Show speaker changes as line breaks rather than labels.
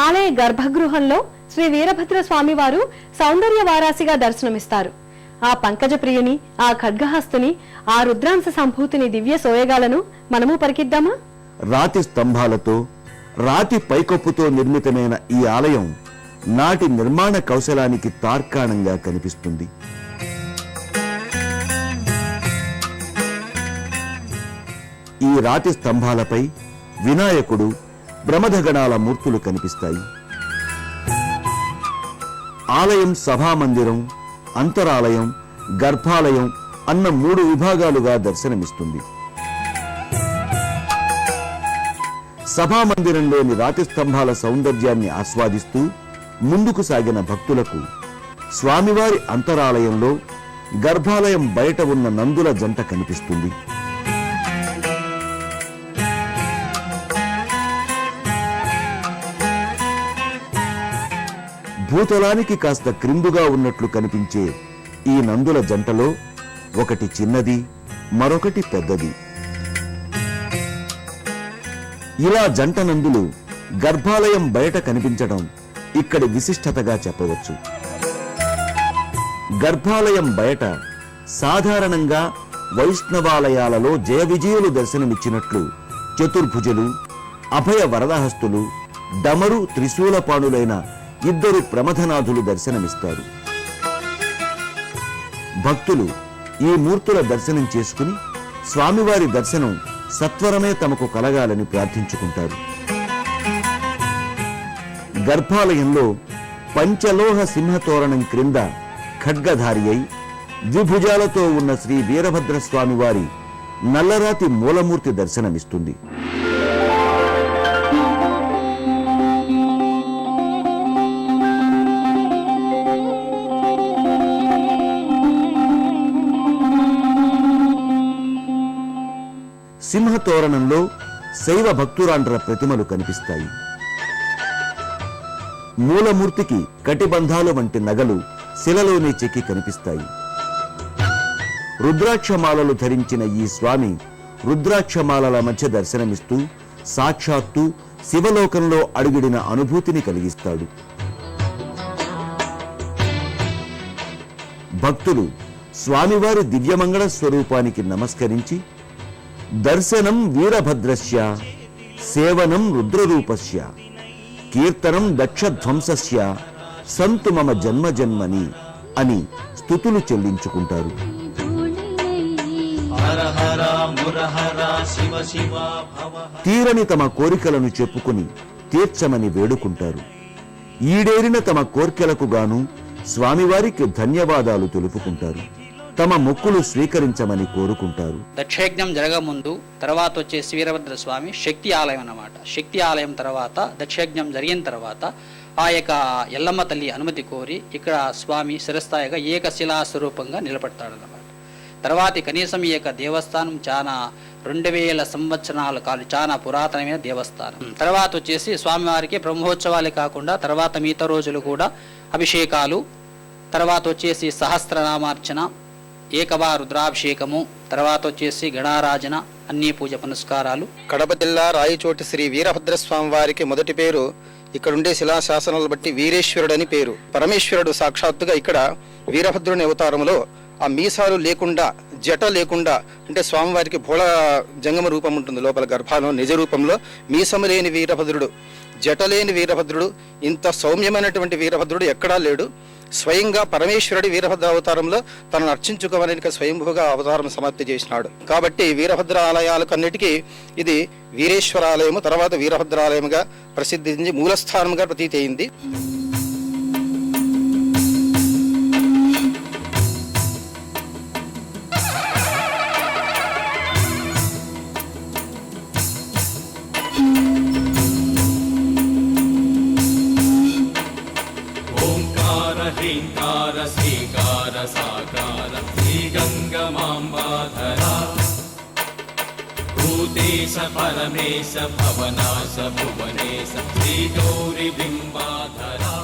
ఆలయ గర్భగృహంలో శ్రీ వీరభద్ర స్వామి వారు సౌందర్య వారాసిగా దర్శనమిస్తారు. ఆ పంకజ ప్రియుని, ఆ ఖడ్గహస్తుని, ఆ రుద్రాంశ సంభూతిని దివ్య సోయగాలను మనము పరికిద్దామా?
రాతి స్తంభాలతో, రాతి పైకప్పుతో నిర్మితమైన ఈ ఆలయం నాటి నిర్మాణ కౌశలానికి తార్కాణంగా కనిపిస్తుంది. ఈ రాతి స్తంభాలపై వినాయకుడు, బ్రహ్మధగణాల మూర్తులు కనిపిస్తాయి. ఆలయం సభామందిరం, అంతరాలయం, గర్భాలయం అన్న 3 విభాగాలుగా దర్శనమిస్తుంది. సభామందిరంలోని రాతి స్తంభాల సౌందర్యాన్ని ఆస్వాదిస్తూ ముందుకు సాగిన భక్తులకు స్వామివారి అంతరాలయంలో, గర్భాలయం బయట ఉన్న నందుల జంట కనిపిస్తుంది. భూతలానికి కాస్త క్రిందుగా ఉన్నట్లు కనిపించే ఈ నందుల జంటలో ఒకటి చిన్నది, మరొకటి పెద్దది. ఇలా జంట నందులు గర్భాలయం బయట కనిపించడం ఇక్కడి విశిష్టతగా చెప్పవచ్చు. గర్భాలయం బయట సాధారణంగా వైష్ణవాలయాలలో జయ విజయులు దర్శనమిచ్చినట్లు చతుర్భుజులు, అభయ వరదహస్తులు, డమరు త్రిశూలపాణులైన 2 ప్రమథనాథులు దర్శనమిస్తారు. భక్తులు ఈ మూర్తుల దర్శనం చేసుకుని స్వామివారి దర్శనం సత్వరమే తమకు కలగాలని ప్రార్థించుకుంటారు. గర్భాలయంలో పంచలోహ సింహతోరణం క్రింద ఖడ్గధారి అయి ద్విభుజాలతో ఉన్న శ్రీ వీరభద్రస్వామి వారి నల్లరాతి మూలమూర్తి దర్శనమిస్తుంది. సింహతోరణంలో శైవ భక్తురాండ్ర ప్రతిమలు కనిపిస్తాయి. మూలమూర్తికి కటిబంధాలు వంటి నగలు శిలలోనే చెక్కి కనిపిస్తాయి. రుద్రాక్షమాలలు ధరించిన ఈ స్వామి రుద్రాక్షమాలల మధ్య దర్శనమిస్తూ సాక్షాత్తు శివలోకంలో అడుగిడిన అనుభూతిని కలిగిస్తాడు. భక్తులు స్వామివారి దివ్యమంగళ స్వరూపానికి నమస్కరించి దర్శనం వీరభద్రస్య, సేవనం రుద్రరూపస్య, కీర్తనం దక్షధ్వంసస్య, సంతు మమ జన్మ జన్మని అని స్తుతులు చెల్లించుకుంటారు. తీరని తమ కోరికలను చెప్పుకుని తీర్చమని వేడుకుంటారు. ఈడేరిన తమ కోర్కెలకు గాను స్వామివారికి ధన్యవాదాలు తెలుపుకుంటారు. తమ మొక్కులు స్వీకరించమని కోరుకుంటారు.
దక్షయజ్ఞం జరగముందు తర్వాత వచ్చేసి వీరభద్ర స్వామి శక్తి ఆలయం అన్నమాట. శక్తి ఆలయం తర్వాత దక్షయజ్ఞం జరిగిన తర్వాత ఆ యొక్క ఎల్లమ్మ తల్లి అనుమతి కోరి ఇక్కడ స్వామి శిరస్థాయిగా ఏకశిలా స్వరూపంగా నిలబడతాడన్నమాట. తర్వాత కనీసం ఈ యొక్క దేవస్థానం చాలా 2000 సంవత్సరాల కాలం చాలా పురాతనమైన దేవస్థానం. తర్వాత వచ్చేసి స్వామివారికి బ్రహ్మోత్సవాలే కాకుండా తర్వాత మిగతా రోజులు కూడా అభిషేకాలు, తర్వాత వచ్చేసి సహస్రనామార్చన, ఏకవా రుద్రాభిషేకము, తర్వాత వచ్చేసి గణారాజన, అన్ని పూజ పునస్కారాలు.
కడప జిల్లా రాయచోటి శ్రీ వీరభద్రస్వామి వారికి మొదటి పేరు ఇక్కడుండే శిలాశాసనాలు బట్టి వీరేశ్వరుడు అని పేరు. పరమేశ్వరుడు సాక్షాత్తుగా ఇక్కడ వీరభద్రుని అవతారంలో ఆ మీసాలు లేకుండా, జట లేకుండా, అంటే స్వామివారికి భోళ జంగమ రూపం ఉంటుంది లోపల గర్భాలో, నిజ రూపంలో మీసము లేని వీరభద్రుడు, జట లేని వీరభద్రుడు, ఇంత సౌమ్యమైనటువంటి వీరభద్రుడు ఎక్కడా లేడు. స్వయంగా పరమేశ్వరుడి వీరభద్ర అవతారంలో తనను అర్చించుకోవడానికి స్వయంభూగా అవతారం సమాప్తి చేసినాడు. కాబట్టి వీరభద్ర ఆలయాలకు అన్నిటికీ ఇది వీరేశ్వర ఆలయము, తర్వాత వీరభద్ర ఆలయముగా ప్రసిద్ధి మూలస్థానముగా ప్రతీతి అయింది.
ह्रीङ्कार श्रीकार साकार श्रीगङ्गमाम्बाधरा भूतेश परमेश भवनाश भुवनेश श्रीगौरी बिम्बाधरा।